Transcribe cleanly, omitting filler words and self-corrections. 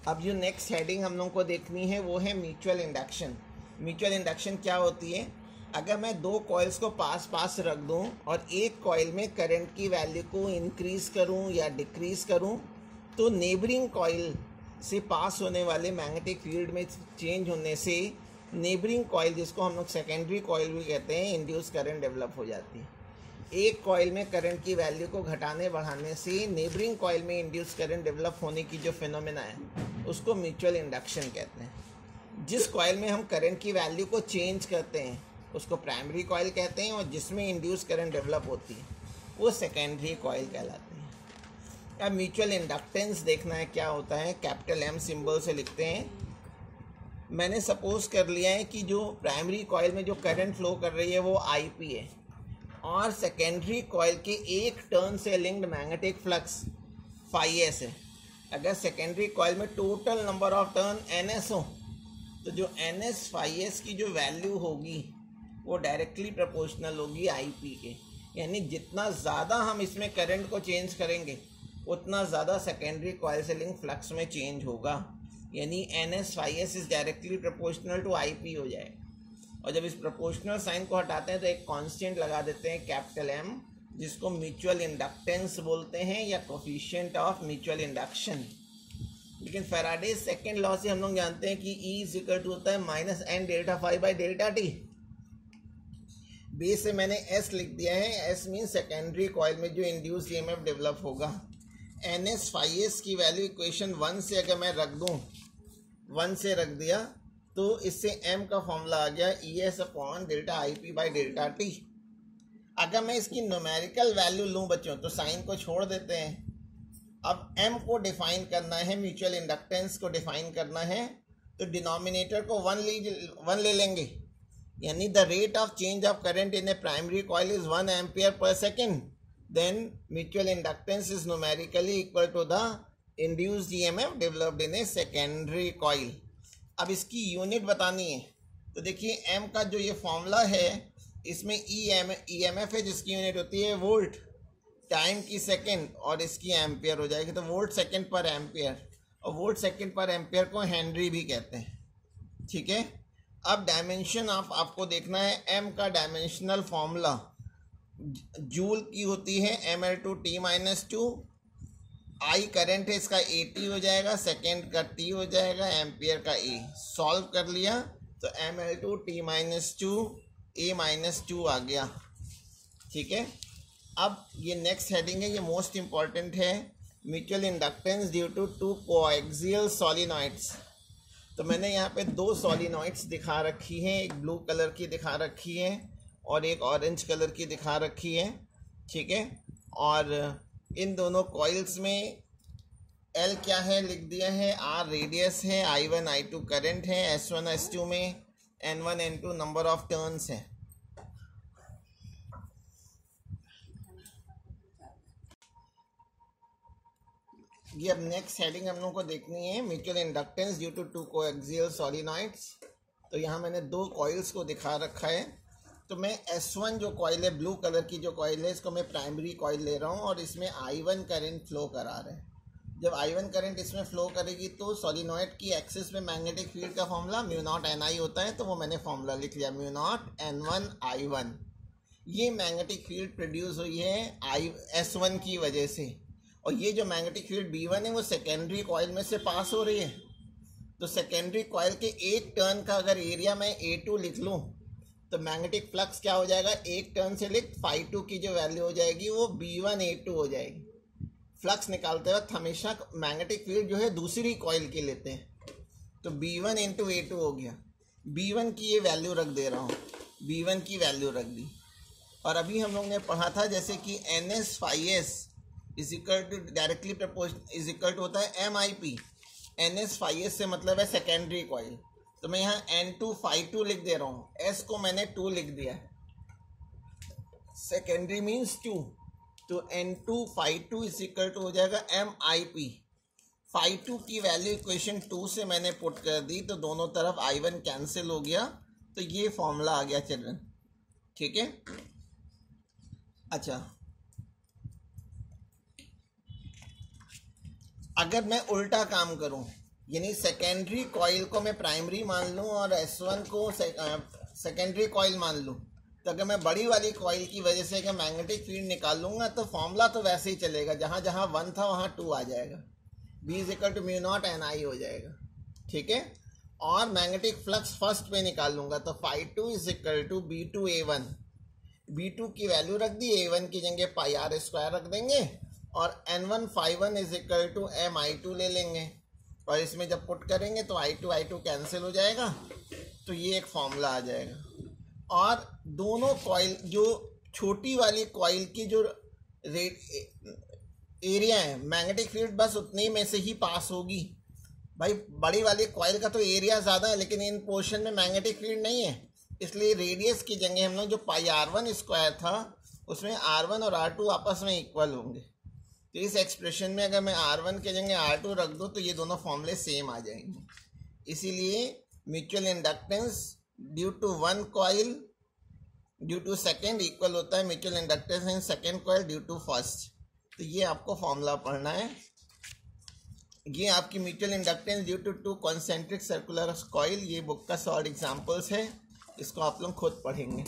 अब जो next heading हम लोग को देखनी है वो है म्यूचुअल इंडक्शन। म्यूचुअल इंडक्शन क्या होती है? अगर मैं दो कॉइल्स को पास पास रख दूं और एक कॉइल में करंट की वैल्यू को इंक्रीज करूं या डिक्रीज करूं, तो नेबरिंग कॉइल से पास होने वाले मैग्नेटिक फील्ड में चेंज होने से नेबरिंग कॉइल, जिसको हम लोग सेकेंडरी कॉइल भी कहते हैं, इंड्यूस करंट डेवलप हो जाती है। एक कॉइल में करंट की वैल्यू को घटाने बढ़ाने से नेबरिंग कॉइल में इंड्यूस करंट डेवलप होने की जो फिनोमेना है उसको म्यूचुअल इंडक्शन कहते हैं। जिस कॉइल में हम करंट की वैल्यू को चेंज करते हैं उसको प्राइमरी कॉइल कहते हैं, और जिसमें इंड्यूस करंट डेवलप होती है वो सेकेंडरी कॉइल कहलाती है। अब म्यूचुअल इंडक्टेंस देखना है क्या होता है, कैपिटल एम सिंबल से लिखते हैं। मैंने सपोज कर लिया है कि जो प्राइमरी कॉइल में जो करंट फ्लो कर रही है वो आईपी है, और सेकेंडरी कॉइल के एक टर्न से linked magnetic flux phi S है। अगर सेकेंडरी कॉइल में total number of turn N S हो तो जो एन एस फाई एस की जो वैल्यू होगी वो डायरेक्टली प्रोपोर्शनल होगी आईपी के। यानी जितना ज़्यादा हम इसमें करंट को चेंज करेंगे उतना ज़्यादा सेकेंडरी कॉइल से लिंक फ्लक्स में चेंज होगा। यानी N S phi S is directly proportional to IP हो जाएगा। और जब इस प्रोपोर्शनल साइन को हटाते हैं तो एक कांस्टेंट लगा देते हैं कैपिटल एम, जिसको म्यूचुअल इंडक्टेंस बोलते हैं या कोफिशिएंट ऑफ म्यूचुअल इंडक्शन। लेकिन फैराडे सेकेंड लॉ से हम लोग जानते हैं कि E इज इक्वल टू होता है minus N delta phi by delta T. Base से मैंने S लिख दिया है। S मीन सेकेंडरी कॉइल में जो इंड्यूस ईएमएफ डेवलप होगा। एन एस फाई एस की वैल्यू इक्वेशन 1 से अगर मैं रख दूँ, 1 से रख दिया तो इससे M का फॉर्मूला आ गया ES upon delta IP by delta T. अगर मैं इसकी न्यूमेरिकल वैल्यू लूँ बच्चों तो साइन को छोड़ देते हैं। अब M को डिफाइन करना है, म्यूचुअल इंडक्टेंस को डिफाइन करना है, तो डिनोमिनेटर को 1 ले लेंगे। यानी the rate of change of current in a primary coil is 1 ampere पर second, then mutual inductance is numerically equal to the induced EMF developed in a secondary coil. अब इसकी यूनिट बतानी है तो देखिए M का जो ये फॉर्मूला है इसमें ईएमएफ है जिसकी यूनिट होती है वोल्ट, टाइम की सेकेंड, और इसकी एम्पियर हो जाएगी। तो वोल्ट सेकेंड पर एम्पियर, और वोल्ट सेकेंड पर एम्पियर को हेनरी भी कहते हैं। ठीक है। अब डायमेंशन ऑफ आपको देखना है। M का डायमेंशनल फॉर्मूला जूल की होती है mL/T-2। I करंट है इसका AT हो जाएगा, सेकेंड का T हो जाएगा, एम्पियर का A। सॉल्व कर लिया तो mL/T-2 A-2 आ गया। ठीक है। अब ये नेक्स्ट हेडिंग है, ये मोस्ट इम्पॉर्टेंट है, mutual inductance due to two coaxial solenoids. तो मैंने यहाँ पे दो सॉलिनॉइड्स दिखा रखी हैं, एक ब्लू कलर की दिखा रखी है और एक ऑरेंज कलर की दिखा रखी है। ठीक है। और इन दोनों कॉइल्स में L क्या है लिख दिया है, R रेडियस है, I1 I2 करंट है, S1 S2 में N1 N2 number of turns है। ये अब नेक्स्ट हेडिंग हम लोगों को देखनी है, mutual inductance due to two coaxial solenoids. तो यहाँ मैंने दो कॉइल्स को दिखा रखा है। तो मैं S1 जो कॉइल है, ब्लू कलर की जो कॉइल है, इसको मैं प्राइमरी कॉइल ले रहा हूँ और इसमें I1 करंट फ्लो करा रहे हैं। जब I1 करंट इसमें फ्लो करेगी तो सॉलिनॉइड की एक्सिस में मैग्नेटिक फील्ड का फॉर्मूला म्यू नॉट NI होता है, तो वो मैंने फॉर्मूला लिख लिया, म्यू नॉट N1 I1। ये मैग्नेटिक फील्ड प्रोड्यूस हुई है S1 की वजह से, और ये जो मैग्नेटिक फील्ड B1 है वो सेकेंडरी कॉइल में से पास हो रही है। तो सेकेंडरी कॉइल के एक टर्न का अगर एरिया मैं A2 लिख लूँ तो मैग्नेटिक फ्लक्स क्या हो जाएगा, एक टर्न से लिख φ2 की जो वैल्यू हो जाएगी वो B1A2 हो जाएगी। फ्लक्स निकालते वक्त हमेशा मैग्नेटिक फील्ड जो है दूसरी कॉइल की लेते हैं, तो B1 × A2 हो गया। B1 की ये वैल्यू रख दे रहा हूँ, B1 की वैल्यू रख दी। और अभी हम लोग ने पढ़ा था जैसे कि NS phi S is equal to directly proportional is equal to होता है MIP। NS फाई एस से मतलब है सेकेंडरी कॉइल, तो मैं यहाँ N2 φ2 लिख दे रहा हूँ, S को मैंने 2 लिख दिया है, सेकेंडरी मीन्स 2, तो N2 φ2 इज इक्वल टू हो जाएगा MIP। φ2 की वैल्यू इक्वेशन 2 से मैंने पुट कर दी तो दोनों तरफ I1 कैंसिल हो गया, तो ये फॉर्मूला आ गया चिल्ड्रन। ठीक है। अच्छा, अगर मैं उल्टा काम करूं यानी सेकेंडरी कॉइल को मैं प्राइमरी मान लूँ और S1 को सेकेंडरी कॉइल मान लूँ, तो अगर मैं बड़ी वाली कॉइल की वजह से अगर मैग्नेटिक फील्ड निकाल लूँगा तो फॉर्मूला तो वैसे ही चलेगा, जहाँ जहाँ 1 था वहाँ 2 आ जाएगा, B = μ0 NI हो जाएगा, ठीक है। और मैग्नेटिक फ्लक्स फर्स्ट पे निकाल लूँगा तो φ2 = B2A1, B2 की वैल्यू रख दी, A1 की जगह πr² रख देंगे और N1 φ1 = MI2 ले लेंगे और इसमें जब पुट करेंगे तो I2 कैंसिल हो जाएगा, तो ये एक फॉर्मूला आ जाएगा। और दोनों कॉइल, जो छोटी वाली कॉइल की जो एरिया है, मैग्नेटिक फील्ड बस उतनी में से ही पास होगी। भाई बड़ी वाली कॉइल का तो एरिया ज़्यादा है लेकिन इन पोर्शन में मैग्नेटिक फील्ड नहीं है, इसलिए रेडियस की जगह हम लोग जो πr1² था उसमें R1 और R2 आपस में इक्वल होंगे। तो इस एक्सप्रेशन में अगर मैं R1 के जगह R2 रख दूँ तो ये दोनों फॉर्मूले सेम आ जाएंगे। इसीलिए mutual inductance due to one coil due to second equal होता है mutual inductance in second coil due to first. तो ये आपको फॉर्मूला पढ़ना है। ये आपकी mutual inductance due to 2 concentric circular coil, ये बुक का शॉर्ट एग्जाम्पल्स है, इसको आप लोग खुद पढ़ेंगे।